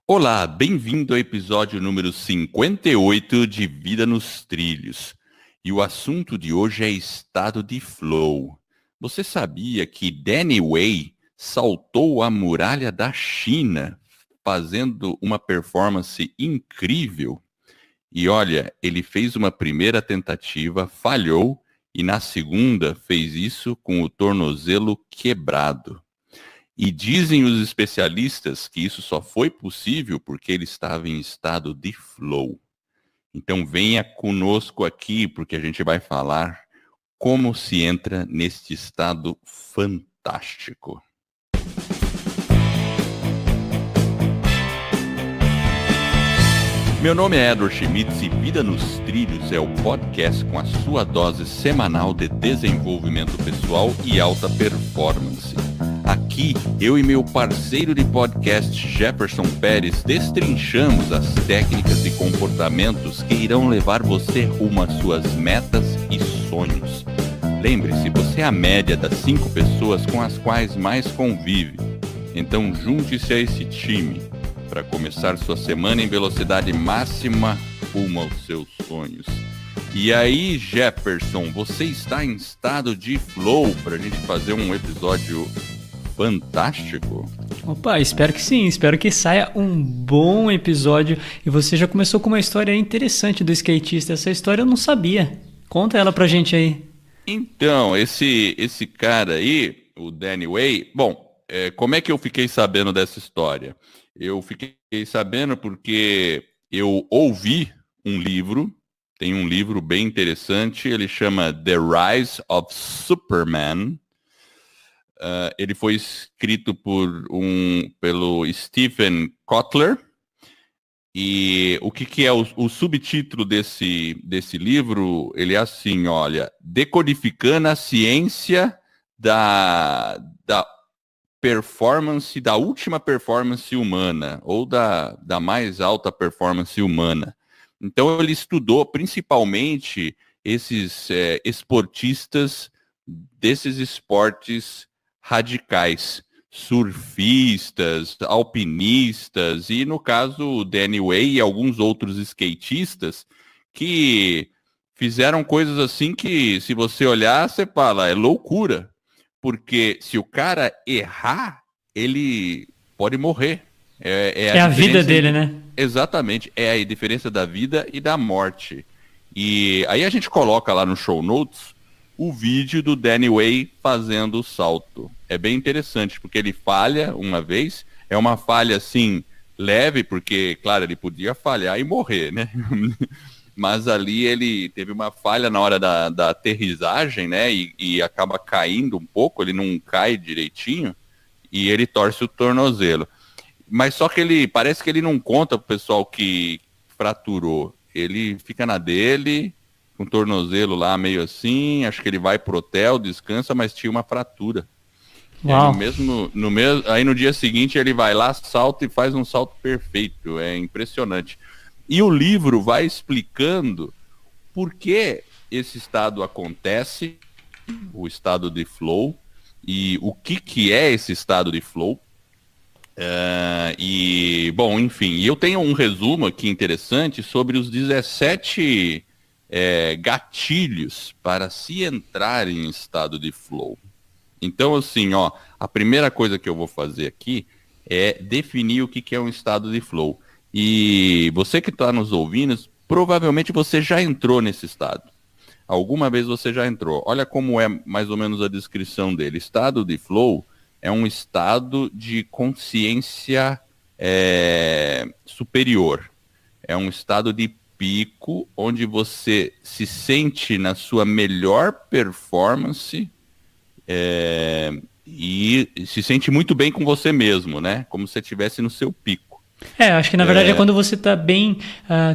Olá, bem-vindo ao episódio número 58 de Vida nos Trilhos. E o assunto de hoje é estado de flow. Você sabia que Danny Way saltou a muralha da China fazendo uma performance incrível? E olha, ele fez uma primeira tentativa, falhou, e na segunda fez isso com o tornozelo quebrado. E dizem os especialistas que isso só foi possível porque ele estava em estado de flow. Então venha conosco aqui, porque a gente vai falar como se entra neste estado fantástico. Meu nome é Edward Schmitz e Vida nos Trilhos é o podcast com a sua dose semanal de desenvolvimento pessoal e alta performance. Aqui, eu e meu parceiro de podcast, Jefferson Pérez, destrinchamos as técnicas e comportamentos que irão levar você rumo às suas metas e sonhos. Lembre-se, você é a média das 5 pessoas com as quais mais convive. Então junte-se a esse time para começar sua semana em velocidade máxima rumo aos seus sonhos. E aí, Jefferson, você está em estado de flow para a gente fazer um episódio fantástico? Opa, espero que sim, espero que saia um bom episódio. E você já começou com uma história interessante do skatista. Essa história eu não sabia. Conta ela pra gente aí. Então, esse cara aí, o Danny Way, bom, como é que eu fiquei sabendo dessa história? Eu fiquei sabendo porque eu ouvi um livro, tem um livro bem interessante, ele chama The Rise of Superman. Ele foi escrito pelo Stephen Kotler. E o que é o subtítulo desse livro? Ele é assim, olha, decodificando a ciência da performance, da última performance humana, ou da mais alta performance humana. Então ele estudou principalmente esses esportistas desses esportes radicais, surfistas, alpinistas, e no caso o Danny Way e alguns outros skatistas que fizeram coisas assim que, se você olhar, você fala, é loucura. Porque se o cara errar, ele pode morrer. É a É a vida diferença dele, né? Exatamente, é a diferença da vida e da morte. E aí a gente coloca lá no show notes o vídeo do Danny Way fazendo o salto. É bem interessante, porque ele falha uma vez, é uma falha assim, leve, porque, claro, ele podia falhar e morrer, né? Mas ali ele teve uma falha na hora da aterrissagem, né? E acaba caindo um pouco, ele não cai direitinho, e ele torce o tornozelo. Mas só que ele parece que ele não conta pro pessoal que fraturou. Ele fica na dele, com o tornozelo lá meio assim, acho que ele vai pro hotel, descansa, mas tinha uma fratura. E aí Uau. aí no dia seguinte ele vai lá, salta e faz um salto perfeito. É impressionante. E o livro vai explicando por que esse estado acontece, o estado de flow, e o que é esse estado de flow. Bom, enfim, eu tenho um resumo aqui interessante sobre os 17 gatilhos para se entrar em estado de flow. Então, assim, ó, a primeira coisa que eu vou fazer aqui é definir o que é um estado de flow. E você que está nos ouvindo, provavelmente você já entrou nesse estado. Alguma vez você já entrou. Olha como é mais ou menos a descrição dele. Estado de flow é um estado de consciência superior. É um estado de pico onde você se sente na sua melhor performance e se sente muito bem com você mesmo, né? Como se você estivesse no seu pico. Acho que na verdade é quando você tá bem,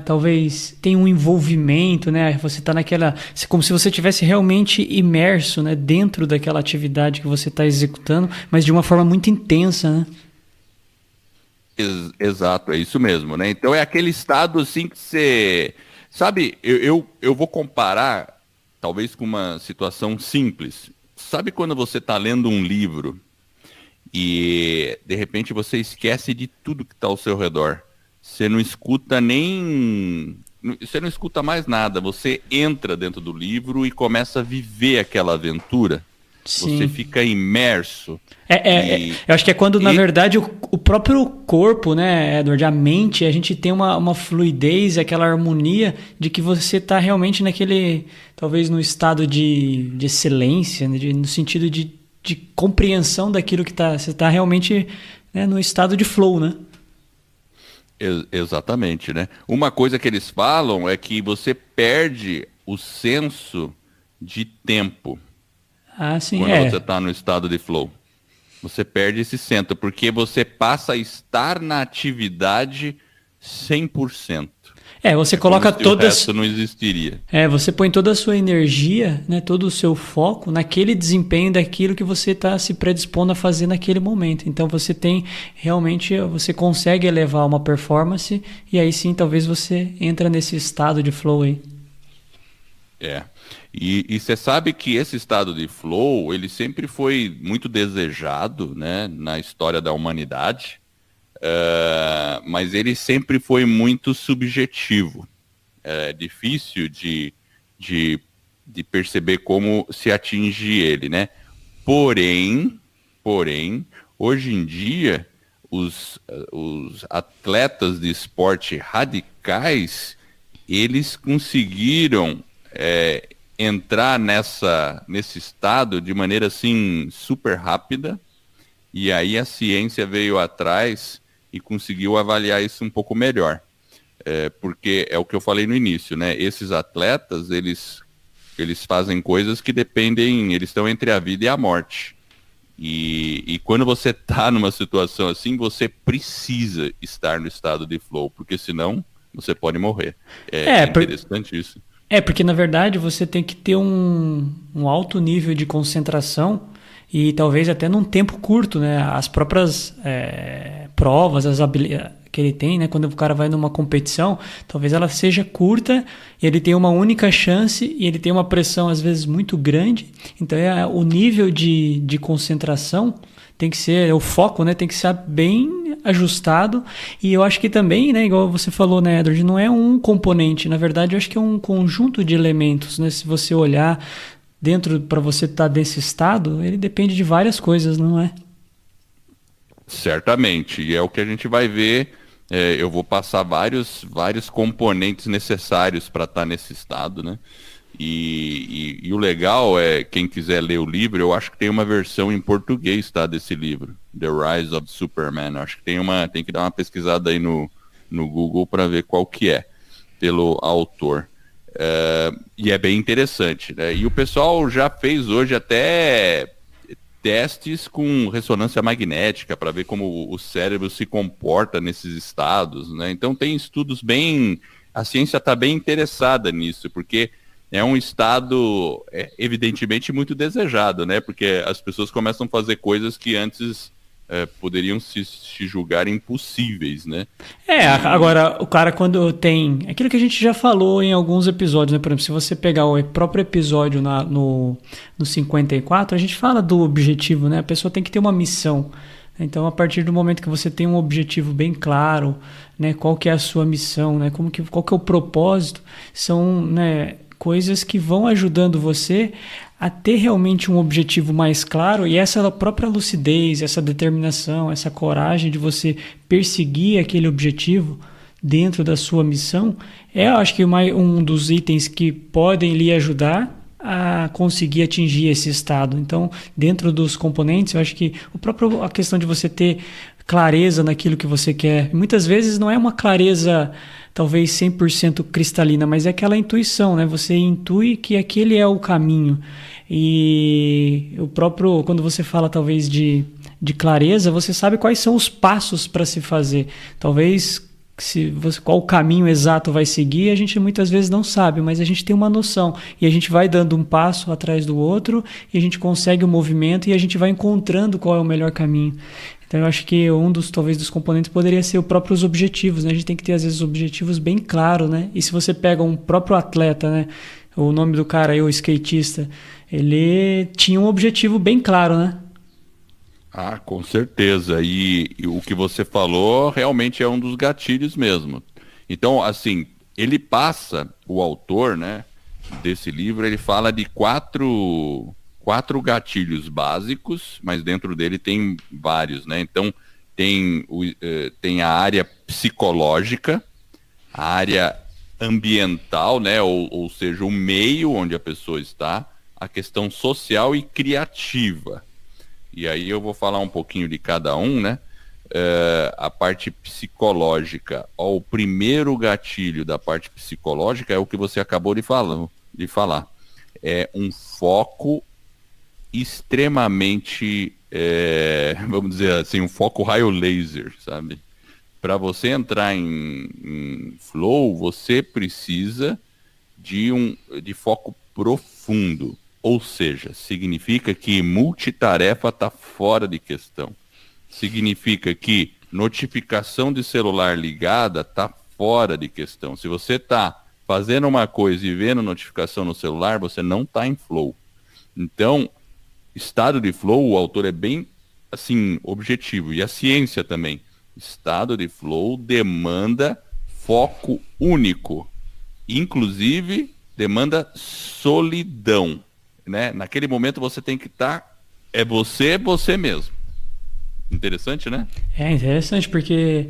talvez tem um envolvimento, né? Você tá naquela, como se você tivesse realmente imerso, né, dentro daquela atividade que você está executando, mas de uma forma muito intensa, né? Exato, é isso mesmo, né? Então é aquele estado assim que você. Sabe, eu vou comparar, talvez com uma situação simples. Sabe quando você está lendo um livro e de repente você esquece de tudo que está ao seu redor. Você não escuta você não escuta mais nada. Você entra dentro do livro e começa a viver aquela aventura. Sim. Você fica imerso. Eu acho que é quando, na verdade, o próprio corpo, né, Edward, a mente, a gente tem uma fluidez, aquela harmonia de que você está realmente naquele, talvez no estado de excelência, né, no sentido de compreensão daquilo que você está realmente, né, no estado de flow, né? Exatamente, né? Uma coisa que eles falam é que você perde o senso de tempo. Ah, sim, quando você está no estado de flow. Você perde esse centro, porque você passa a estar na atividade 100%. Você coloca toda... O resto não existiria. Você põe toda a sua energia, né, todo o seu foco naquele desempenho daquilo que você está se predispondo a fazer naquele momento. Então você você consegue elevar uma performance e aí sim talvez você entra nesse estado de flow aí. E você sabe que esse estado de flow, ele sempre foi muito desejado, né, na história da humanidade, mas ele sempre foi muito subjetivo. É difícil de perceber como se atinge ele, né? Porém, hoje em dia, os atletas de esporte radicais, eles conseguiram entrar nesse estado de maneira assim super rápida, e aí a ciência veio atrás e conseguiu avaliar isso um pouco melhor, porque é o que eu falei no início, né? Esses atletas, eles fazem coisas que eles estão entre a vida e a morte, e quando você está numa situação assim, você precisa estar no estado de flow, porque senão você pode morrer. É interessante isso. Porque na verdade você tem que ter um alto nível de concentração e talvez até num tempo curto, né? As próprias provas, as habilidades que ele tem, né? Quando o cara vai numa competição, talvez ela seja curta e ele tem uma única chance e ele tem uma pressão às vezes muito grande. Então o nível de concentração tem que ser, o foco, né, tem que ser bem ajustado. E eu acho que também, né, igual você falou, né, Edward, não é um componente, na verdade eu acho que é um conjunto de elementos, né? Se você olhar dentro, para você estar nesse estado, ele depende de várias coisas, não é? Certamente, e é o que a gente vai ver. Eu vou passar vários componentes necessários para estar nesse estado, né? E o legal é, quem quiser ler o livro, eu acho que tem uma versão em português, tá, desse livro, The Rise of Superman. Eu acho que tem que dar uma pesquisada aí no Google para ver qual que é, pelo autor. E é bem interessante, né? E o pessoal já fez hoje até testes com ressonância magnética para ver como o cérebro se comporta nesses estados, né? Então tem estudos a ciência está bem interessada nisso, porque é um estado evidentemente muito desejado, né? Porque as pessoas começam a fazer coisas que antes poderiam se julgar impossíveis, né? Agora, o cara quando tem... Aquilo que a gente já falou em alguns episódios, né? Por exemplo, se você pegar o próprio episódio no 54, a gente fala do objetivo, né? A pessoa tem que ter uma missão. Então, a partir do momento que você tem um objetivo bem claro, né? Qual que é a sua missão, né? Qual que é o propósito, são, né, coisas que vão ajudando você a ter realmente um objetivo mais claro, e essa própria lucidez, essa determinação, essa coragem de você perseguir aquele objetivo dentro da sua missão, eu acho que um dos itens que podem lhe ajudar a conseguir atingir esse estado. Então, dentro dos componentes, eu acho que a questão de você ter clareza naquilo que você quer, muitas vezes não é uma clareza talvez 100% cristalina, mas é aquela intuição, né? Você intui que aquele é o caminho. E quando você fala talvez de clareza, você sabe quais são os passos para se fazer. Talvez qual o caminho exato vai seguir, a gente muitas vezes não sabe, mas a gente tem uma noção. E a gente vai dando um passo atrás do outro, e a gente consegue o movimento, e a gente vai encontrando qual é o melhor caminho. Então eu acho que talvez dos componentes poderia ser os próprios objetivos, né? A gente tem que ter às vezes objetivos bem claros, né? E se você pega um próprio atleta, né? O nome do cara aí, o skatista, ele tinha um objetivo bem claro, né? Ah, com certeza. E o que você falou realmente é um dos gatilhos mesmo. Então, assim, ele passa, o autor, né, desse livro, ele fala de quatro gatilhos básicos, mas dentro dele tem vários, né? Então, tem a área psicológica, a área ambiental, né? Ou seja, o meio onde a pessoa está, a questão social e criativa. E aí eu vou falar um pouquinho de cada um, né? A parte psicológica. Ó, o primeiro gatilho da parte psicológica é o que você acabou de falar. É um foco extremamente, vamos dizer assim, um foco raio laser, sabe? Para você entrar em flow, você precisa de foco profundo. Ou seja, significa que multitarefa está fora de questão. Significa que notificação de celular ligada está fora de questão. Se você está fazendo uma coisa e vendo notificação no celular, você não está em flow. Então, estado de flow, o autor é bem assim objetivo, e a ciência também. Estado de flow demanda foco único, inclusive demanda solidão, né? Naquele momento você tem que estar, você mesmo. Interessante, né? É interessante porque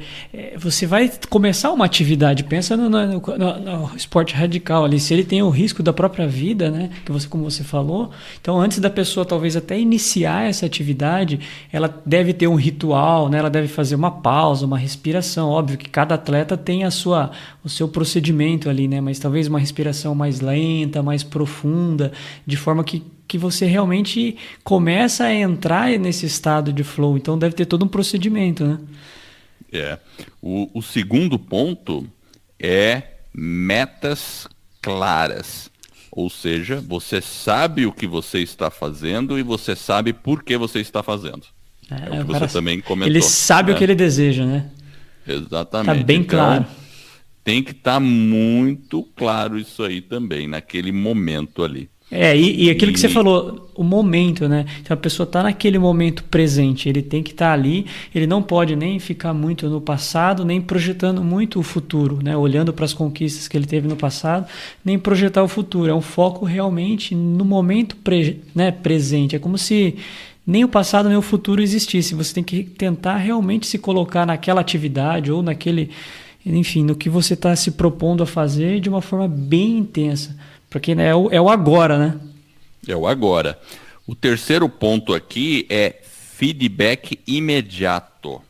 você vai começar uma atividade, pensa no esporte radical ali, se ele tem o risco da própria vida, né, que você, como você falou, então antes da pessoa talvez até iniciar essa atividade, ela deve ter um ritual, né, ela deve fazer uma pausa, uma respiração, óbvio que cada atleta tem o seu procedimento ali, né, mas talvez uma respiração mais lenta, mais profunda, de forma que você realmente começa a entrar nesse estado de flow. Então deve ter todo um procedimento, né? O segundo ponto é metas claras. Ou seja, você sabe o que você está fazendo e você sabe por que você está fazendo. É o que você também comentou. Ele sabe, né, o que ele deseja, né? Exatamente. Está bem claro. Tem que estar muito claro isso aí também, naquele momento ali. E aquilo que você falou, o momento, né? Então a pessoa está naquele momento presente, ele tem que estar ali, ele não pode nem ficar muito no passado, nem projetando muito o futuro, né? Olhando para as conquistas que ele teve no passado, nem projetar o futuro. É um foco realmente no momento presente. É como se nem o passado nem o futuro existisse. Você tem que tentar realmente se colocar naquela atividade ou enfim, no que você está se propondo a fazer de uma forma bem intensa. Porque, né, é o agora, né? É o agora. O terceiro ponto aqui é feedback imediato.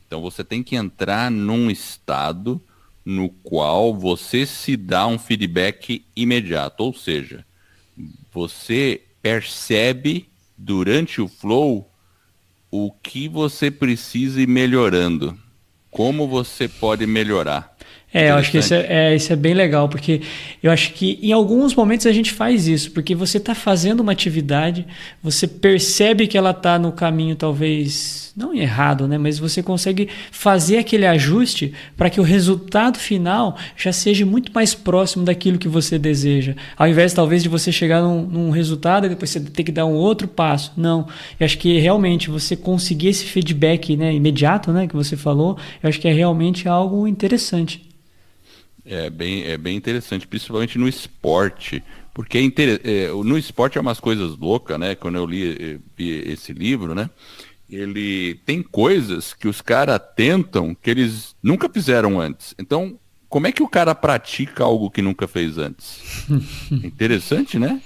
Então você tem que entrar num estado no qual você se dá um feedback imediato. Ou seja, você percebe durante o flow o que você precisa ir melhorando. Como você pode melhorar. Eu acho que isso é bem legal, porque eu acho que em alguns momentos a gente faz isso, porque você está fazendo uma atividade, você percebe que ela está no caminho talvez, não errado, né? Mas você consegue fazer aquele ajuste para que o resultado final já seja muito mais próximo daquilo que você deseja. Ao invés talvez de você chegar num resultado e depois você ter que dar um outro passo. Não, eu acho que realmente você conseguir esse feedback, né, imediato, né, que você falou, eu acho que é realmente algo interessante. É bem interessante, principalmente no esporte, porque no esporte é umas coisas loucas, né? Quando eu vi esse livro, né? Ele tem coisas que os caras tentam que eles nunca fizeram antes. Então, como é que o cara pratica algo que nunca fez antes? Interessante, né?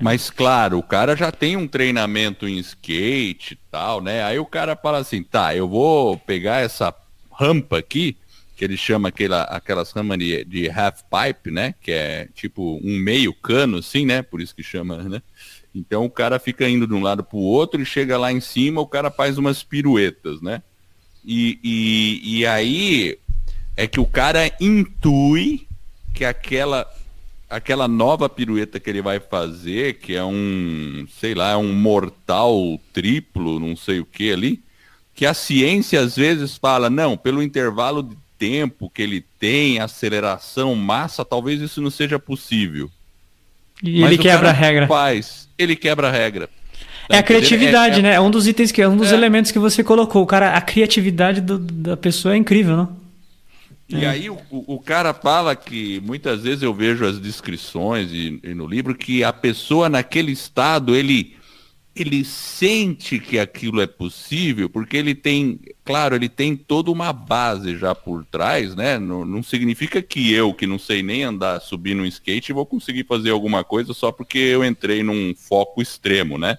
Mas, claro, o cara já tem um treinamento em skate e tal, né? Aí o cara fala assim, tá, eu vou pegar essa rampa aqui, que ele chama aquelas ramas de half pipe, né? Que é tipo um meio cano, assim, né? Por isso que chama, né? Então o cara fica indo de um lado para o outro e chega lá em cima, o cara faz umas piruetas, né? E aí é que o cara intui que aquela nova pirueta que ele vai fazer, que é sei lá, um mortal triplo, não sei o que ali, que a ciência às vezes fala, não, pelo intervalo de tempo que ele tem, aceleração, massa, talvez isso não seja possível. E ele quebra a regra. Ele quebra a regra. É a criatividade, né? É um dos itens é um dos É. elementos que você colocou. O cara, a criatividade da pessoa é incrível, não? E aí o cara fala que muitas vezes eu vejo as descrições e no livro que a pessoa naquele estado, ele sente que aquilo é possível, porque ele tem, claro, ele tem toda uma base já por trás, né? Não significa que eu, que não sei nem andar, subir no skate, vou conseguir fazer alguma coisa só porque eu entrei num foco extremo, né?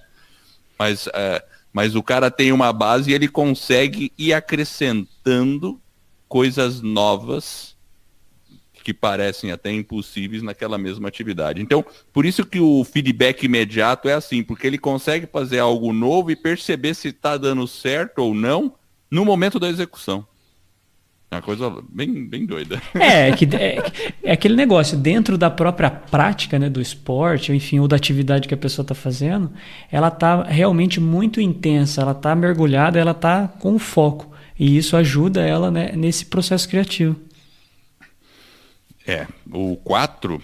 Mas o cara tem uma base e ele consegue ir acrescentando coisas novas que parecem até impossíveis naquela mesma atividade. Então, por isso que o feedback imediato é assim, porque ele consegue fazer algo novo e perceber se está dando certo ou não no momento da execução. É uma coisa bem, bem doida. É aquele negócio, dentro da própria prática, né, do esporte, ou enfim, ou da atividade que a pessoa está fazendo, ela está realmente muito intensa, ela está mergulhada, ela está com foco. E isso ajuda ela, né, nesse processo criativo. O quarto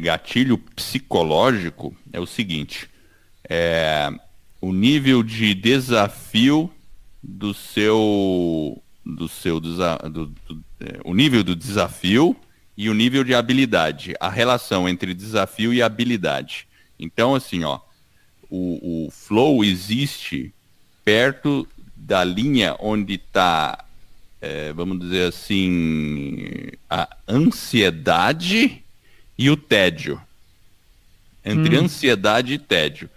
gatilho psicológico é o seguinte, o nível de desafio o nível do desafio e o nível de habilidade, a relação entre desafio e habilidade. Então, assim, ó, o flow existe perto da linha onde está, vamos dizer assim, a ansiedade e o tédio. Entre ansiedade e tédio.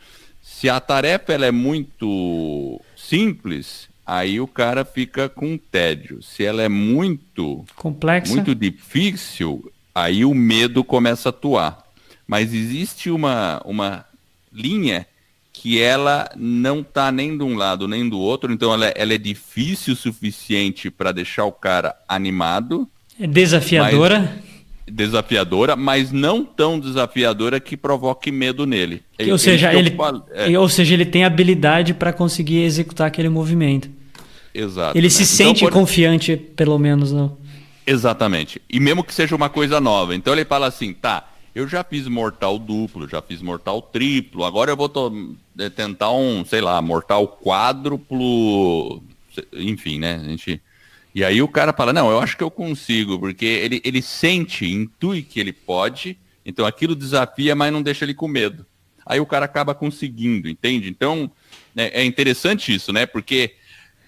Se a tarefa ela é muito simples, aí o cara fica com tédio. Se ela é muito complexa, muito difícil, aí o medo começa a atuar. Mas existe uma linha que ela não está nem de um lado nem do outro, então ela é difícil o suficiente para deixar o cara animado. é desafiadora. Desafiadora, mas não tão desafiadora que provoque medo nele. Ou seja, ele tem habilidade para conseguir executar aquele movimento. Exato. Ele se sente confiante, pelo menos, não? Exatamente. E mesmo que seja uma coisa nova. Então ele fala assim, tá, eu já fiz mortal duplo, já fiz mortal triplo, agora eu vou tentar mortal quádruplo, enfim, né? E aí o cara fala, não, eu acho que eu consigo, porque ele sente, intui que ele pode, então aquilo desafia, mas não deixa ele com medo. Aí o cara acaba conseguindo, entende? Então, é interessante isso, né? Porque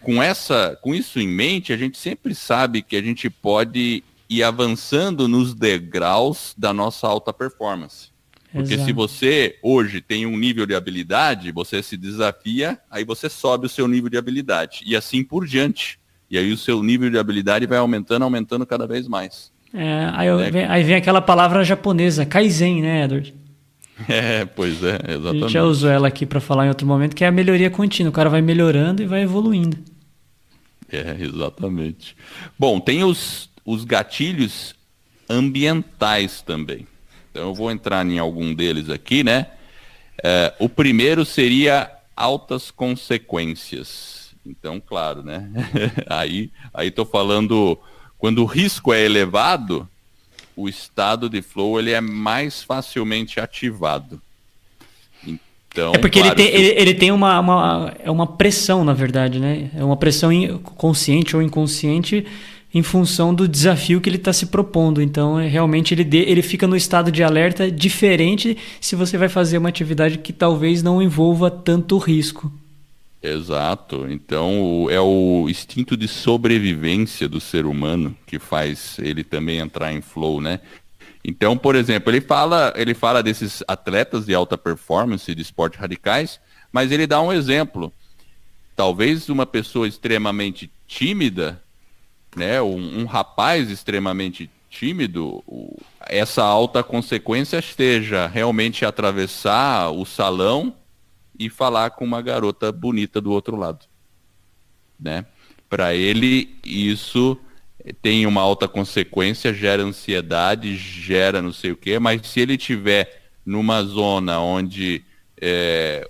com isso em mente, a gente sempre sabe que a gente pode ir avançando nos degraus da nossa alta performance. Porque se você hoje tem um nível de habilidade, você se desafia, aí você sobe o seu nível de habilidade. E assim por diante. E aí o seu nível de habilidade vai aumentando cada vez mais. Aí vem aquela palavra japonesa, Kaizen, né, Edward? Pois é, exatamente. A gente já usou ela aqui para falar em outro momento, que é a melhoria contínua. O cara vai melhorando e vai evoluindo. Exatamente. Bom, tem os gatilhos ambientais também. Então eu vou entrar em algum deles aqui, né? O primeiro seria altas consequências. Então, claro, né? Aí tô falando, quando o risco é elevado, o estado de flow ele é mais facilmente ativado. Então, porque claro, ele tem uma pressão, na verdade, né? É uma pressão consciente ou inconsciente em função do desafio que ele está se propondo. Então, realmente, ele fica no estado de alerta diferente se você vai fazer uma atividade que talvez não envolva tanto risco. Exato. Então, é o instinto de sobrevivência do ser humano que faz ele também entrar em flow, né? Então, por exemplo, ele fala desses atletas de alta performance, de esportes radicais, mas ele dá um exemplo. Talvez uma pessoa extremamente tímida, né, um rapaz extremamente tímido, essa alta consequência esteja realmente atravessar o salão e falar com uma garota bonita do outro lado, né? Para ele, isso tem uma alta consequência, gera ansiedade, gera não sei o quê, mas se ele estiver numa zona onde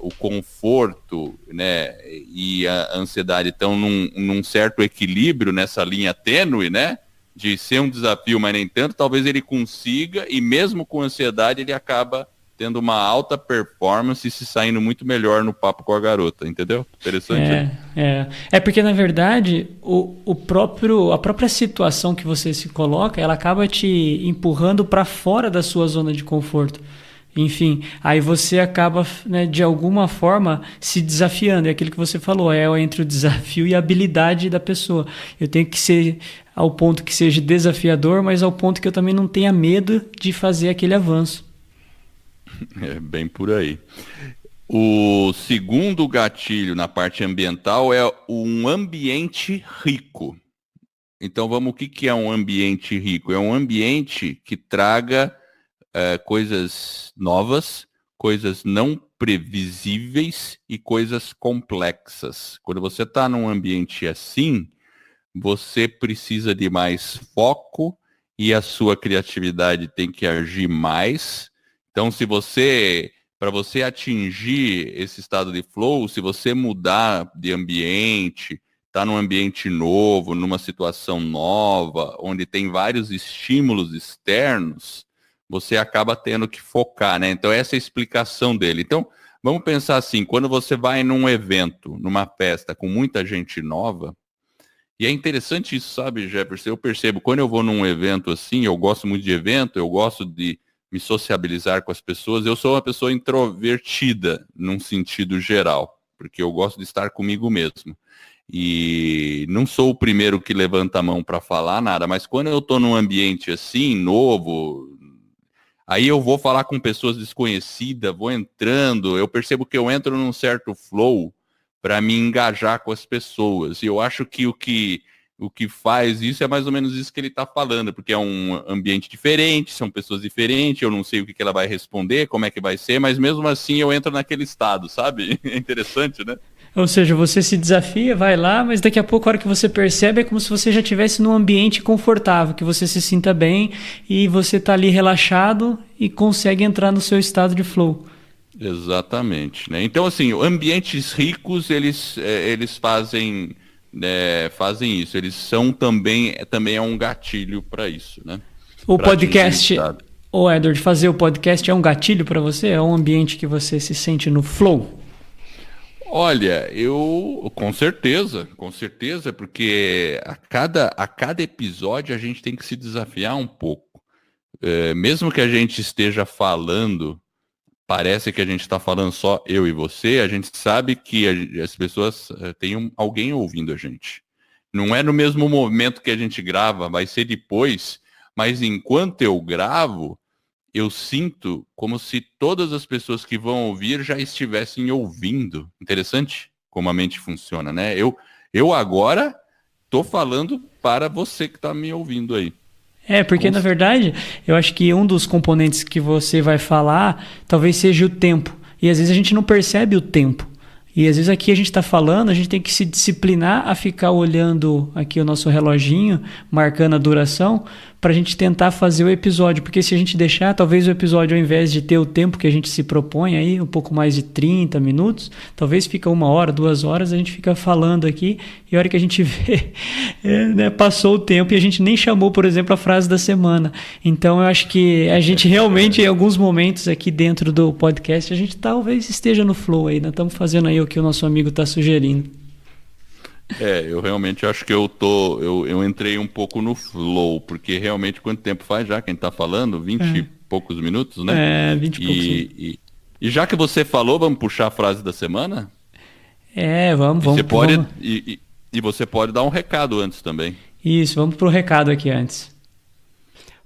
o conforto, né, e a ansiedade estão num certo equilíbrio, nessa linha tênue, né, de ser um desafio, mas nem tanto, talvez ele consiga, e mesmo com ansiedade, ele acaba tendo uma alta performance e se saindo muito melhor no papo com a garota, entendeu? Interessante. É porque, na verdade, a própria situação que você se coloca, ela acaba te empurrando para fora da sua zona de conforto. Enfim, aí você acaba, né, de alguma forma se desafiando. É aquilo que você falou, entre o desafio e a habilidade da pessoa. Eu tenho que ser ao ponto que seja desafiador, mas ao ponto que eu também não tenha medo de fazer aquele avanço. É bem por aí. O segundo gatilho na parte ambiental é um ambiente rico. Então, o que é um ambiente rico? É um ambiente que traga coisas novas, coisas não previsíveis e coisas complexas. Quando você está num ambiente assim, você precisa de mais foco e a sua criatividade tem que agir mais. Então, para você atingir esse estado de flow, se você mudar de ambiente, tá num ambiente novo, numa situação nova, onde tem vários estímulos externos, você acaba tendo que focar, né? Então, essa é a explicação dele. Então, vamos pensar assim, quando você vai num evento, numa festa com muita gente nova, e é interessante isso, sabe, Jefferson? Eu percebo, quando eu vou num evento assim, eu gosto muito de evento, eu gosto de me sociabilizar com as pessoas, eu sou uma pessoa introvertida, num sentido geral, porque eu gosto de estar comigo mesmo. E não sou o primeiro que levanta a mão para falar nada, mas quando eu estou num ambiente assim, novo, aí eu vou falar com pessoas desconhecidas, vou entrando, eu percebo que eu entro num certo flow para me engajar com as pessoas. E eu acho que o que faz isso é mais ou menos isso que ele está falando, porque é um ambiente diferente, são pessoas diferentes, eu não sei o que ela vai responder, como é que vai ser, mas mesmo assim eu entro naquele estado, sabe? É interessante, né? Ou seja, você se desafia, vai lá, mas daqui a pouco, a hora que você percebe, é como se você já estivesse num ambiente confortável, que você se sinta bem e você está ali relaxado e consegue entrar no seu estado de flow. Exatamente, né? Então, assim, ambientes ricos, eles fazem isso. Eles são também é um gatilho para isso, né? O podcast, Edward, fazer o podcast é um gatilho para você? É um ambiente que você se sente no flow? Olha, com certeza, porque a cada episódio a gente tem que se desafiar um pouco. Mesmo que a gente esteja falando, parece que a gente está falando só eu e você, a gente sabe que as pessoas têm alguém ouvindo a gente. Não é no mesmo momento que a gente grava, vai ser depois, mas enquanto eu gravo, eu sinto como se todas as pessoas que vão ouvir já estivessem ouvindo. Interessante como a mente funciona, né? Eu agora estou falando para você que está me ouvindo aí. Porque na verdade, eu acho que um dos componentes que você vai falar talvez seja o tempo. E às vezes a gente não percebe o tempo. E às vezes aqui a gente está falando, a gente tem que se disciplinar a ficar olhando aqui o nosso reloginho, marcando a duração, para a gente tentar fazer o episódio. Porque se a gente deixar, talvez o episódio, ao invés de ter o tempo que a gente se propõe aí, um pouco mais de 30 minutos, talvez fica 1 hora, 2 horas, a gente fica falando aqui, e a hora que a gente vê, passou o tempo e a gente nem chamou, por exemplo, a frase da semana. Então eu acho que a gente realmente, em alguns momentos aqui dentro do podcast, a gente talvez esteja no flow aí, nós estamos fazendo aí o que o nosso amigo está sugerindo. Eu realmente acho que eu entrei um pouco no flow, porque realmente quanto tempo faz já que a gente tá falando? 20 e poucos minutos, né? 20 e poucos. E já que você falou, vamos puxar a frase da semana? Vamos. E você pode dar um recado antes também. Isso, vamos pro recado aqui antes.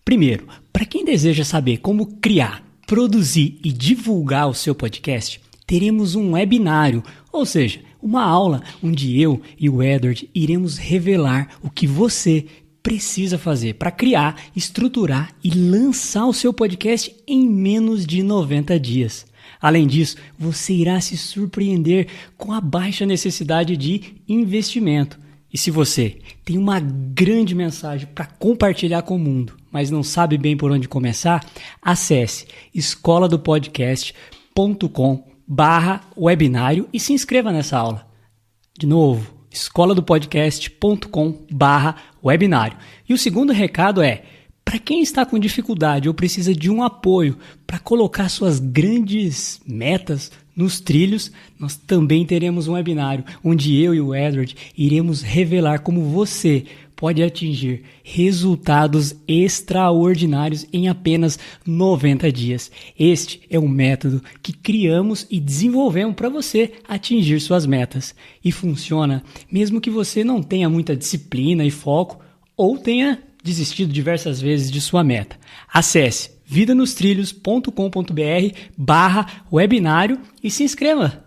Primeiro, para quem deseja saber como criar, produzir e divulgar o seu podcast, teremos um webinário, ou seja, uma aula onde eu e o Edward iremos revelar o que você precisa fazer para criar, estruturar e lançar o seu podcast em menos de 90 dias. Além disso, você irá se surpreender com a baixa necessidade de investimento. E se você tem uma grande mensagem para compartilhar com o mundo, mas não sabe bem por onde começar, acesse escoladopodcast.com/webinário e se inscreva nessa aula. De novo, escoladopodcast.com/webinário. E o segundo recado é: Para quem está com dificuldade ou precisa de um apoio para colocar suas grandes metas nos trilhos, nós também teremos um webinário onde eu e o Edward iremos revelar como você pode atingir resultados extraordinários em apenas 90 dias. Este é um método que criamos e desenvolvemos para você atingir suas metas. E funciona mesmo que você não tenha muita disciplina e foco ou tenha desistido diversas vezes de sua meta. Acesse vidanostrilhos.com.br/webinário e se inscreva.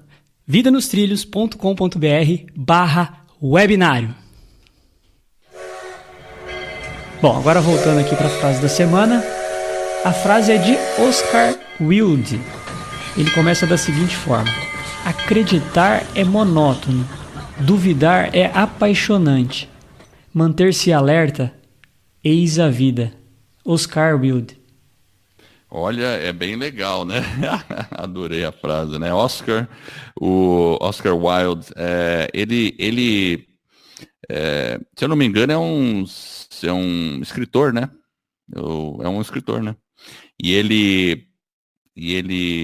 vidanostrilhos.com.br/webinário. Bom, agora voltando aqui para a frase da semana. A frase é de Oscar Wilde. Ele começa da seguinte forma: acreditar é monótono, duvidar é apaixonante, manter-se alerta, eis a vida. Oscar Wilde. Olha, é bem legal, né? Adorei a frase, né? O Oscar Wilde, se eu não me engano, é um escritor, né? É um escritor, né? E ele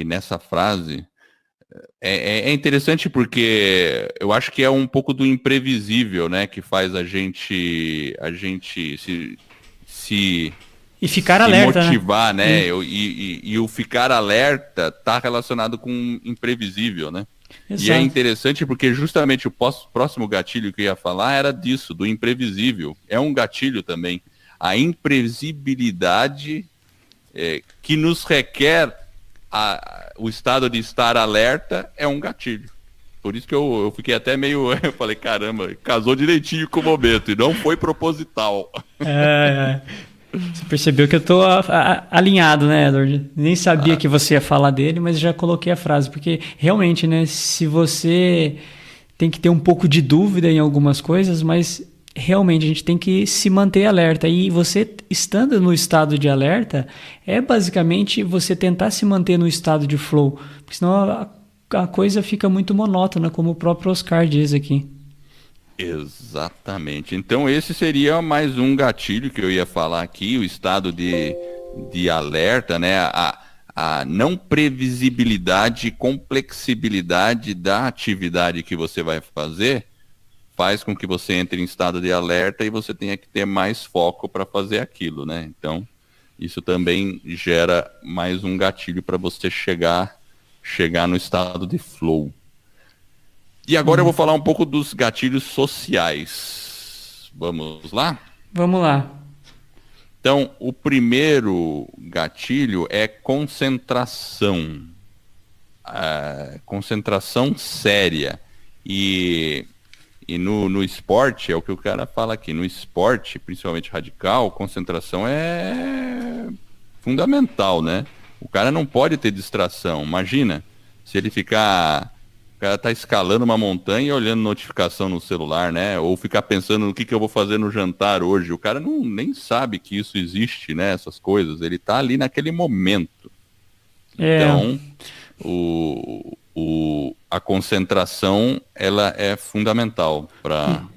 nessa frase, é interessante porque eu acho que é um pouco do imprevisível, né? Que faz a gente se E ficar alerta, motivar, né? E o ficar alerta está relacionado com o imprevisível, né? Exato. E é interessante porque justamente o próximo gatilho que eu ia falar era disso, do imprevisível. É um gatilho também. A imprevisibilidade que nos requer o estado de estar alerta é um gatilho. Por isso que eu fiquei até meio... Eu falei, caramba, casou direitinho com o momento e não foi proposital. Você percebeu que eu tô alinhado, né, Edward? Nem sabia que você ia falar dele, mas já coloquei a frase, porque realmente, né, se você tem que ter um pouco de dúvida em algumas coisas, mas realmente a gente tem que se manter alerta. E você estando no estado de alerta, é basicamente você tentar se manter no estado de flow, porque senão a coisa fica muito monótona, como o próprio Oscar diz aqui. Exatamente. Então esse seria mais um gatilho que eu ia falar aqui, o estado de alerta, né? A não previsibilidade e complexibilidade da atividade que você vai fazer faz com que você entre em estado de alerta e você tenha que ter mais foco para fazer aquilo, né? Então isso também gera mais um gatilho para você chegar no estado de flow. E agora eu vou falar um pouco dos gatilhos sociais. Vamos lá? Vamos lá. Então, o primeiro gatilho é concentração. Concentração séria. E no esporte, é o que o cara fala aqui, no esporte, principalmente radical, concentração é fundamental, né? O cara não pode ter distração. Imagina, se ele ficar... O cara tá escalando uma montanha e olhando notificação no celular, né? Ou ficar pensando no que eu vou fazer no jantar hoje. O cara nem sabe que isso existe, né? Essas coisas. Ele tá ali naquele momento. Então, a concentração, ela é fundamental para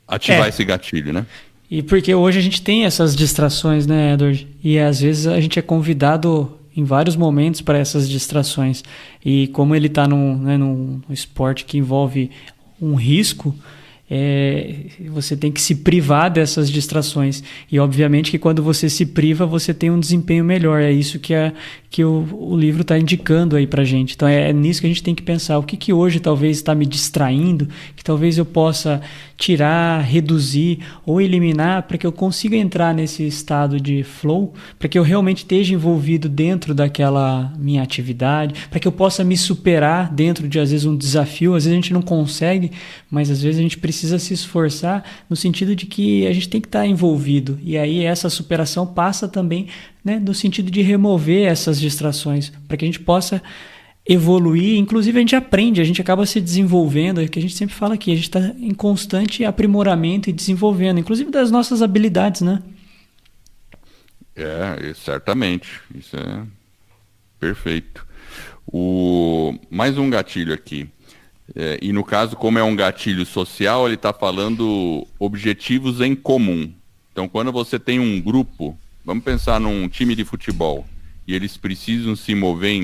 ativar esse gatilho, né? E porque hoje a gente tem essas distrações, né, Edward? E às vezes a gente é convidado em vários momentos para essas distrações. E como ele está num esporte que envolve um risco, você tem que se privar dessas distrações. E obviamente que quando você se priva, você tem um desempenho melhor. É isso que o livro está indicando aí para a gente. Então é nisso que a gente tem que pensar. O que hoje talvez está me distraindo, que talvez eu possa tirar, reduzir ou eliminar para que eu consiga entrar nesse estado de flow, para que eu realmente esteja envolvido dentro daquela minha atividade, para que eu possa me superar dentro de, às vezes, um desafio. Às vezes a gente não consegue, mas às vezes a gente precisa se esforçar no sentido de que a gente tem que estar envolvido. E aí essa superação passa também, né, no sentido de remover essas distrações, para que a gente possa evoluir. Inclusive a gente aprende, a gente acaba se desenvolvendo, é que a gente sempre fala aqui, a gente está em constante aprimoramento e desenvolvendo, inclusive das nossas habilidades, né? Certamente, isso é perfeito. Mais um gatilho aqui, e no caso, como é um gatilho social, ele está falando objetivos em comum. Então, quando você tem um grupo, vamos pensar num time de futebol, e eles precisam se mover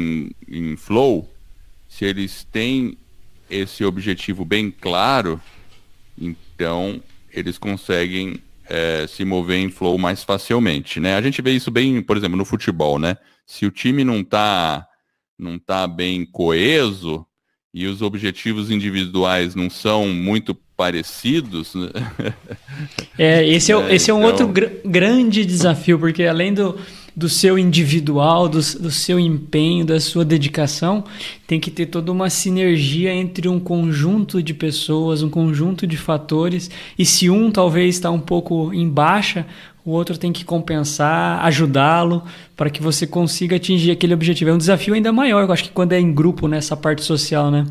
em flow, se eles têm esse objetivo bem claro, então eles conseguem se mover em flow mais facilmente, né? A gente vê isso bem, por exemplo, no futebol, né? Se o time não tá bem coeso e os objetivos individuais não são muito parecidos, né? Esse é um Então, outro grande desafio, porque além do seu individual, do seu empenho, da sua dedicação, tem que ter toda uma sinergia entre um conjunto de pessoas, um conjunto de fatores, e se um talvez está um pouco em baixa, o outro tem que compensar, ajudá-lo, para que você consiga atingir aquele objetivo. É um desafio ainda maior, eu acho que quando é em grupo, nessa parte social, né?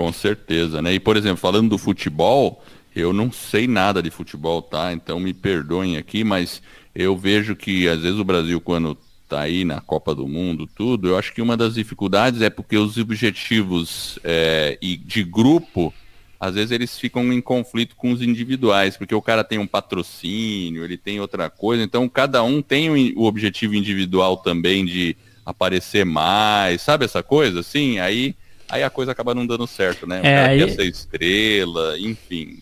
com certeza, né? E, por exemplo, falando do futebol, eu não sei nada de futebol, tá? Então me perdoem aqui, mas eu vejo que às vezes o Brasil, quando tá aí na Copa do Mundo, tudo, eu acho que uma das dificuldades é porque os objetivos e de grupo, às vezes eles ficam em conflito com os individuais, porque o cara tem um patrocínio, ele tem outra coisa, então cada um tem o objetivo individual também de aparecer mais, sabe essa coisa? Assim, aí a coisa acaba não dando certo, né? O cara quer ser estrela, enfim.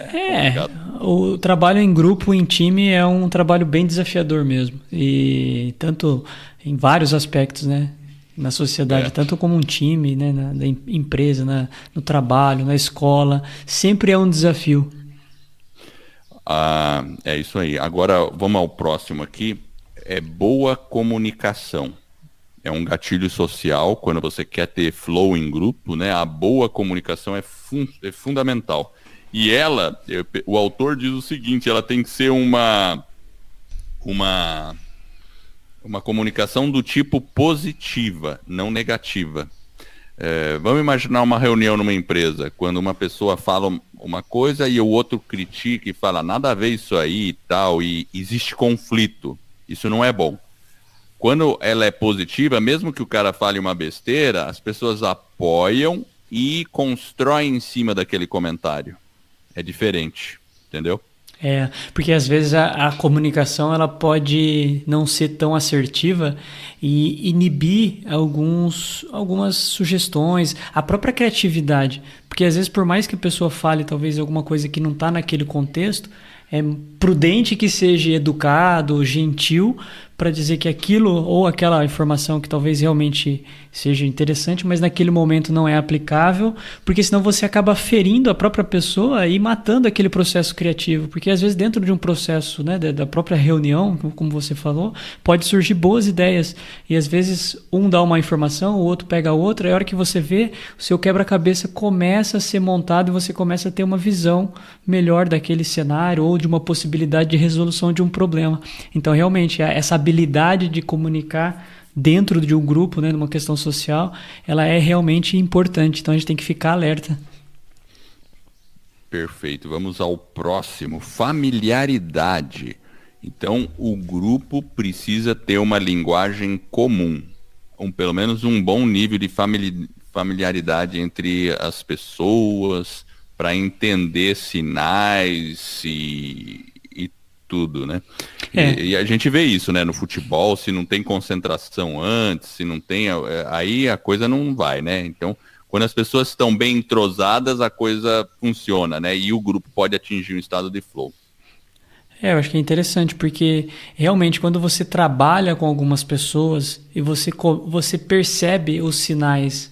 Complicado. O trabalho em grupo, em time, é um trabalho bem desafiador mesmo. E tanto em vários aspectos, né? Na sociedade, tanto como um time, né? Na empresa, no trabalho, na escola. Sempre é um desafio. É isso aí. Agora, vamos ao próximo aqui. É boa comunicação. É um gatilho social, quando você quer ter flow em grupo, né? A boa comunicação é fundamental. E o autor diz o seguinte, ela tem que ser uma comunicação do tipo positiva, não negativa. Vamos imaginar uma reunião numa empresa, quando uma pessoa fala uma coisa e o outro critica e fala nada a ver isso aí e tal, e existe conflito. Isso não é bom. Quando ela é positiva, mesmo que o cara fale uma besteira, as pessoas apoiam e constroem em cima daquele comentário. É diferente, entendeu? Porque às vezes a comunicação ela pode não ser tão assertiva e inibir algumas sugestões, a própria criatividade. Porque às vezes, por mais que a pessoa fale talvez alguma coisa que não está naquele contexto, é prudente que seja educado, gentil, para dizer que aquilo ou aquela informação que talvez realmente seja interessante, mas naquele momento não é aplicável, porque senão você acaba ferindo a própria pessoa e matando aquele processo criativo. Porque às vezes dentro de um processo, né, da própria reunião, como você falou, pode surgir boas ideias. E às vezes um dá uma informação, o outro pega a outra, e a hora que você vê, o seu quebra-cabeça começa a ser montado e você começa a ter uma visão melhor daquele cenário ou de uma possibilidade de resolução de um problema. Então realmente essa habilidade de comunicar dentro de um grupo, né, numa questão social, ela é realmente importante. Então a gente tem que ficar alerta. Perfeito. Vamos ao próximo. Familiaridade. Então o grupo precisa ter uma linguagem comum, pelo menos um bom nível de familiaridade entre as pessoas, para entender sinais e tudo, né? E a gente vê isso, né? No futebol, se não tem concentração antes, se não tem, aí a coisa não vai, né? Então, quando as pessoas estão bem entrosadas, a coisa funciona, né? E o grupo pode atingir um estado de flow. Eu acho que é interessante, porque realmente quando você trabalha com algumas pessoas e você percebe os sinais,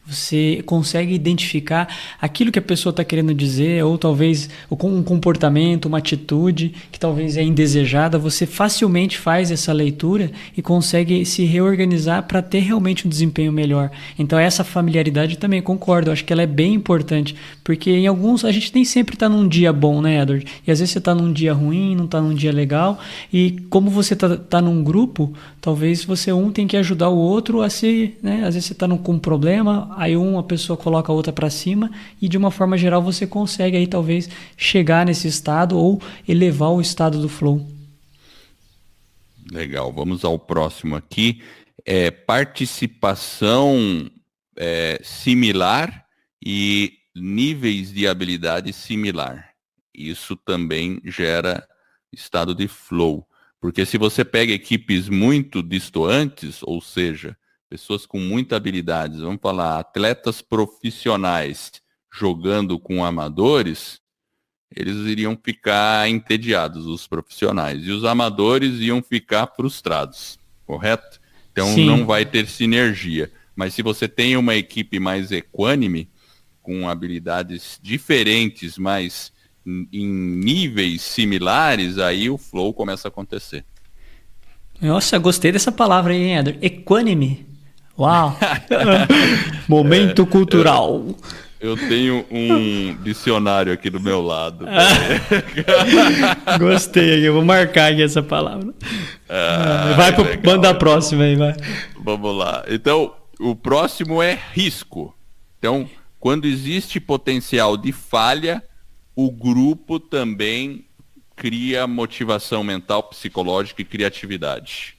você consegue identificar aquilo que a pessoa está querendo dizer, ou talvez um comportamento, uma atitude que talvez é indesejada, você facilmente faz essa leitura e consegue se reorganizar para ter realmente um desempenho melhor. Então essa familiaridade também concordo, eu acho que ela é bem importante, porque em alguns a gente nem sempre está num dia bom, né, Edward? E às vezes você está num dia ruim, não está num dia legal, e como você está num grupo, talvez você tem que ajudar o outro a se, né, às vezes você está com um problema, aí uma pessoa coloca a outra para cima e de uma forma geral você consegue aí talvez chegar nesse estado ou elevar o estado do flow. Legal, vamos ao próximo aqui. Participação similar e níveis de habilidade similar. Isso também gera estado de flow. Porque se você pega equipes muito distantes, ou seja, pessoas com muita habilidade, vamos falar, atletas profissionais jogando com amadores, eles iriam ficar entediados, os profissionais, e os amadores iam ficar frustrados, correto? Então Sim. Não vai ter sinergia. Mas se você tem uma equipe mais equânime, com habilidades diferentes, mas em níveis similares, aí o flow começa a acontecer. Nossa, gostei dessa palavra aí, hein, Eder? Equânime. Uau! Momento cultural. Eu tenho um dicionário aqui do meu lado. Gostei, eu vou marcar aqui essa palavra. Vai mandar a próxima aí, vai. Vamos lá. Então, o próximo é risco. Então, quando existe potencial de falha, o grupo também cria motivação mental, psicológica e criatividade.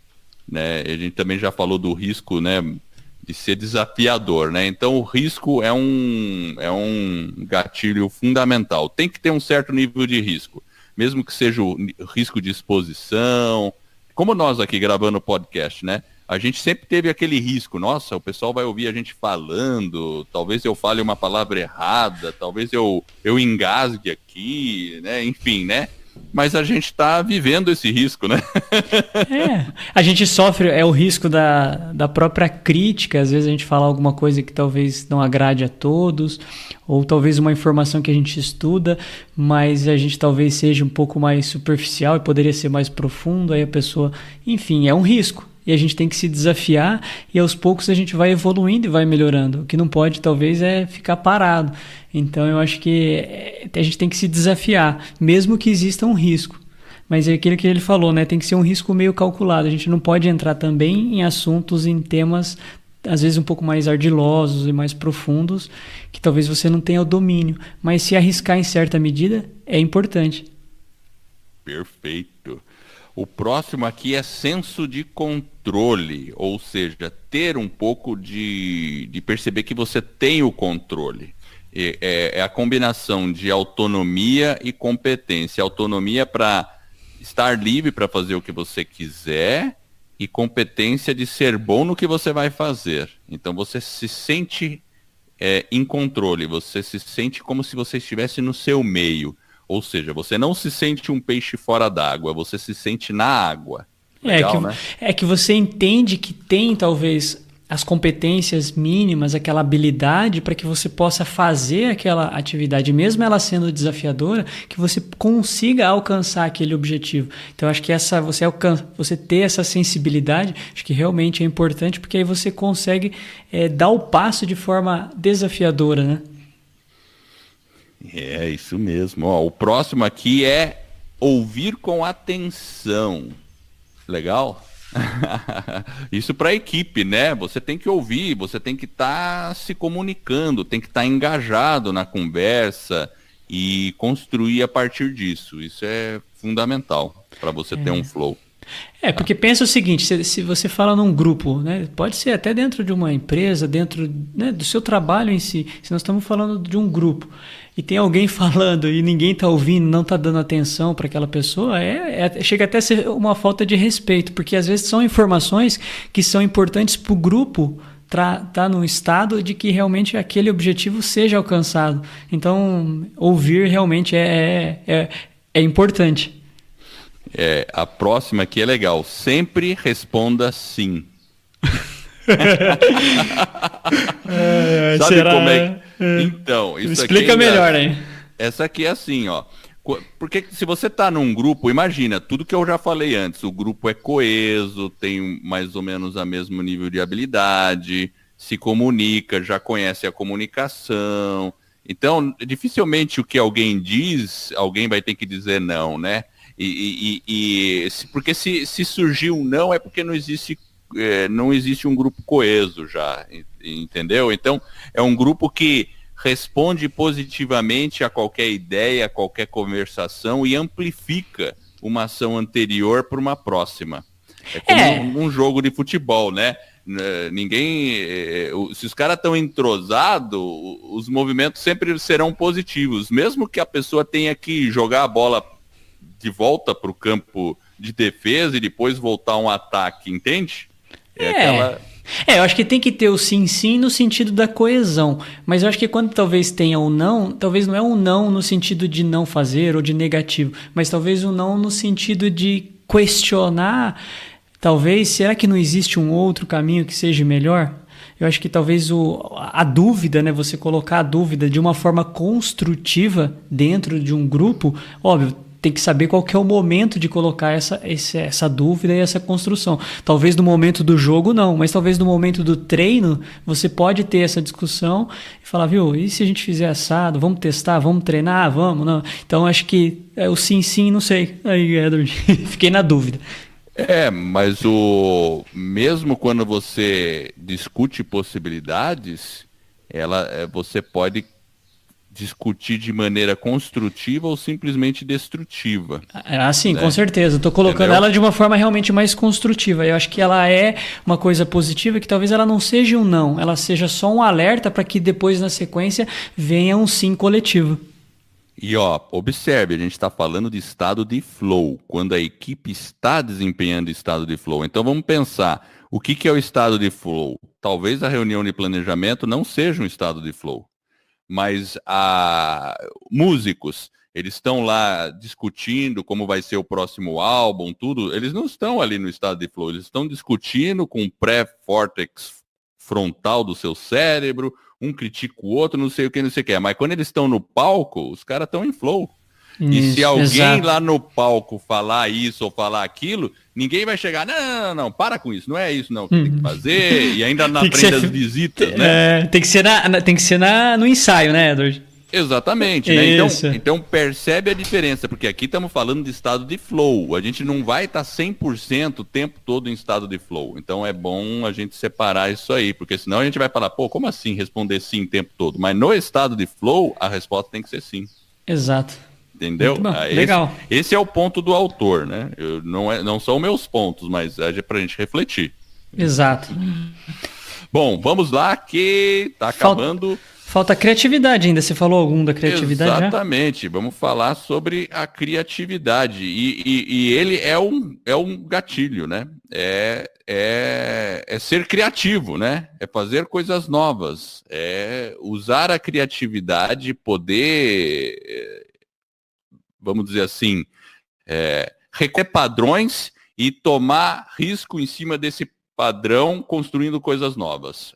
Né? A gente também já falou do risco, né, de ser desafiador, né? Então o risco é um gatilho fundamental. Tem que ter um certo nível de risco, mesmo que seja o risco de exposição. Como nós aqui gravando o podcast, né? A gente sempre teve aquele risco. Nossa, o pessoal vai ouvir a gente falando, talvez eu fale uma palavra errada, talvez eu engasgue aqui, né? Enfim, né? Mas a gente está vivendo esse risco, né? A gente sofre, o risco da própria crítica. Às vezes a gente fala alguma coisa que talvez não agrade a todos, ou talvez uma informação que a gente estuda, mas a gente talvez seja um pouco mais superficial e poderia ser mais profundo, aí a pessoa... Enfim, é um risco. E a gente tem que se desafiar e aos poucos a gente vai evoluindo e vai melhorando. O que não pode, talvez, é ficar parado. Então, eu acho que a gente tem que se desafiar, mesmo que exista um risco. Mas é aquilo que ele falou, né? Tem que ser um risco meio calculado. A gente não pode entrar também em assuntos, em temas, às vezes um pouco mais ardilosos e mais profundos, que talvez você não tenha o domínio. Mas se arriscar em certa medida, é importante. Perfeito. O próximo aqui é senso de controle, ou seja, ter um pouco de perceber que você tem o controle. É a combinação de autonomia e competência. Autonomia para estar livre para fazer o que você quiser e competência de ser bom no que você vai fazer. Então você se sente em controle, você se sente como se você estivesse no seu meio. Ou seja, você não se sente um peixe fora d'água, você se sente na água. Legal, né? É que você entende que tem, talvez, as competências mínimas, aquela habilidade para que você possa fazer aquela atividade, mesmo ela sendo desafiadora, que você consiga alcançar aquele objetivo. Então, acho que você ter essa sensibilidade, acho que realmente é importante, porque aí você consegue dar o passo de forma desafiadora, né? É, isso mesmo. Ó, o próximo aqui é ouvir com atenção. Legal? Isso para a equipe, né? Você tem que ouvir, você tem que estar se comunicando, tem que estar engajado na conversa e construir a partir disso. Isso é fundamental para você ter um flow. Porque pensa o seguinte, se você fala num grupo, né, pode ser até dentro de uma empresa, dentro, né, do seu trabalho em si, se nós estamos falando de um grupo e tem alguém falando e ninguém está ouvindo, não está dando atenção para aquela pessoa, chega até a ser uma falta de respeito, porque às vezes são informações que são importantes para o grupo tá no estado de que realmente aquele objetivo seja alcançado. Então, ouvir realmente é importante. A próxima aqui é legal. Sempre responda sim. Sabe será? Como é? Então, isso explica aqui melhor aí. Essa aqui é assim, ó. Porque se você tá num grupo, imagina, tudo que eu já falei antes, o grupo é coeso, tem mais ou menos o mesmo nível de habilidade, se comunica, já conhece a comunicação. Então, dificilmente o que alguém diz, alguém vai ter que dizer não, né? Porque se surgiu um não, é porque não existe um grupo coeso já, entendeu? Então, é um grupo que responde positivamente a qualquer ideia, a qualquer conversação e amplifica uma ação anterior para uma próxima. É como um jogo de futebol, né? Se os caras estão entrosados, os movimentos sempre serão positivos, mesmo que a pessoa tenha que jogar a bola de volta para o campo de defesa e depois voltar a um ataque, entende? Eu acho que tem que ter o sim no sentido da coesão, mas eu acho que quando talvez tenha um não, talvez não é um não no sentido de não fazer ou de negativo, mas talvez um não no sentido de questionar, talvez, será que não existe um outro caminho que seja melhor? Eu acho que talvez a dúvida, né, você colocar a dúvida de uma forma construtiva dentro de um grupo, óbvio, tem que saber qual que é o momento de colocar essa dúvida e essa construção. Talvez no momento do jogo não, mas talvez no momento do treino você pode ter essa discussão e falar, viu, e se a gente fizer assado, vamos testar, vamos treinar, vamos, não. Então acho que o sim, não sei. Aí, Edward, fiquei na dúvida. Mas mesmo quando você discute possibilidades, você pode discutir de maneira construtiva ou simplesmente destrutiva. Sim, né? Com certeza. Estou colocando ela de uma forma realmente mais construtiva. Eu acho que ela é uma coisa positiva, que talvez ela não seja um não, ela seja só um alerta para que depois, na sequência, venha um sim coletivo. E observe, a gente está falando de estado de flow, quando a equipe está desempenhando estado de flow. Então vamos pensar, o que é o estado de flow? Talvez a reunião de planejamento não seja um estado de flow. Mas músicos, eles estão lá discutindo como vai ser o próximo álbum, tudo, eles não estão ali no estado de flow, eles estão discutindo com o pré-córtex frontal do seu cérebro, um critica o outro, não sei o que, mas quando eles estão no palco, os caras estão em flow. Isso, e se alguém lá no palco falar isso ou falar aquilo, ninguém vai chegar, não, para com isso, não é isso não que tem que fazer, e ainda na frente das visitas, né? Tem que ser no ensaio, né, Edward? Exatamente, né? Então percebe a diferença, porque aqui estamos falando de estado de flow, a gente não vai estar 100% o tempo todo em estado de flow, então é bom a gente separar isso aí, porque senão a gente vai falar, como assim responder sim o tempo todo? Mas no estado de flow, a resposta tem que ser sim. Exato. Entendeu? Legal. Esse é o ponto do autor, né? Não são meus pontos, mas é pra gente refletir. Exato. Bom, vamos lá que tá acabando. Falta criatividade ainda. Você falou algum da criatividade? Exatamente. Já? Vamos falar sobre a criatividade. E ele é um gatilho, né? É ser criativo, né? É fazer coisas novas. É usar a criatividade, poder... vamos dizer assim, recolher padrões e tomar risco em cima desse padrão, construindo coisas novas.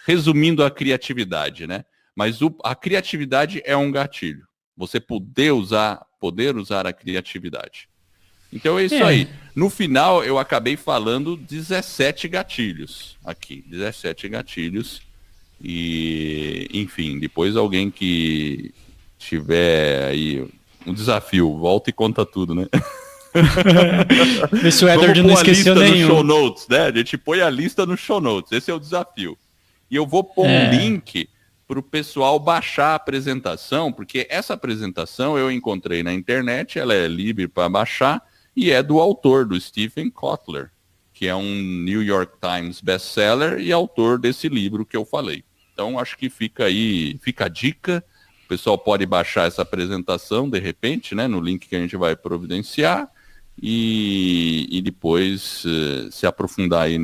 Resumindo a criatividade, né? Mas a criatividade é um gatilho. Você poder usar a criatividade. Então é isso aí. No final, eu acabei falando 17 gatilhos aqui. 17 gatilhos. E, enfim, depois alguém que tiver aí um desafio, volta e conta tudo, né? Vê se o Edward não esqueceu nenhum. No show notes, né? A gente põe a lista no show notes, esse é o desafio. E eu vou pôr um link para o pessoal baixar a apresentação, porque essa apresentação eu encontrei na internet, ela é livre para baixar, e é do autor, do Stephen Kotler, que é um New York Times best-seller e autor desse livro que eu falei. Então acho que fica a dica. O pessoal pode baixar essa apresentação, de repente, né, no link que a gente vai providenciar e depois se aprofundar aí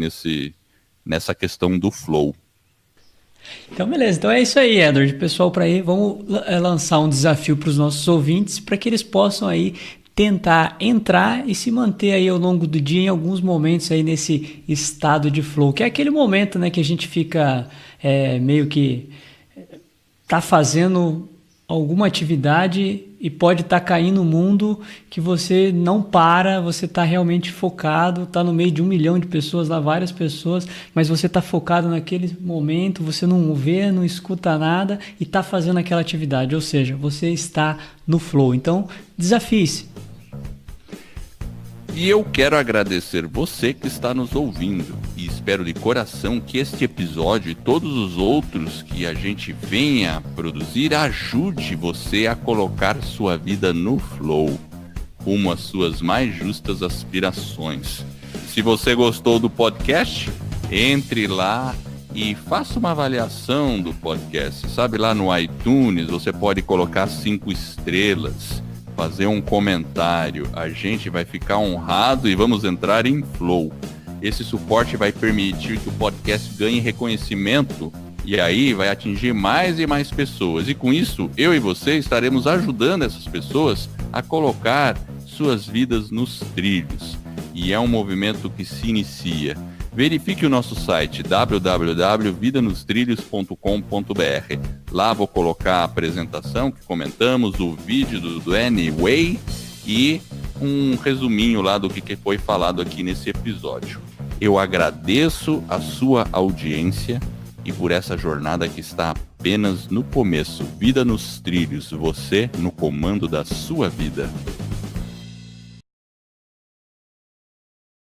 nessa questão do flow. Então, beleza. Então é isso aí, Edward. Pessoal, para aí, vamos lançar um desafio para os nossos ouvintes para que eles possam aí tentar entrar e se manter aí ao longo do dia em alguns momentos aí nesse estado de flow, que é aquele momento, né, que a gente fica meio que tá fazendo alguma atividade e pode estar caindo no mundo que você não para, você está realmente focado, está no meio de 1 milhão de pessoas lá, várias pessoas, mas você está focado naquele momento, você não vê, não escuta nada e está fazendo aquela atividade, ou seja, você está no flow. Então, desafie-se. E eu quero agradecer você que está nos ouvindo e espero de coração que este episódio e todos os outros que a gente venha a produzir ajude você a colocar sua vida no flow, rumo às suas mais justas aspirações. Se você gostou do podcast, entre lá e faça uma avaliação do podcast. Sabe, lá no iTunes você pode colocar 5 estrelas, fazer um comentário, a gente vai ficar honrado e vamos entrar em flow. Esse suporte vai permitir que o podcast ganhe reconhecimento e aí vai atingir mais e mais pessoas. E com isso, eu e você estaremos ajudando essas pessoas a colocar suas vidas nos trilhos. E é um movimento que se inicia. Verifique o nosso site www.vidanostrilhos.com.br. Lá vou colocar a apresentação que comentamos, o vídeo do Anyway e um resuminho lá do que foi falado aqui nesse episódio. Eu agradeço a sua audiência e por essa jornada que está apenas no começo. Vida nos trilhos, você no comando da sua vida.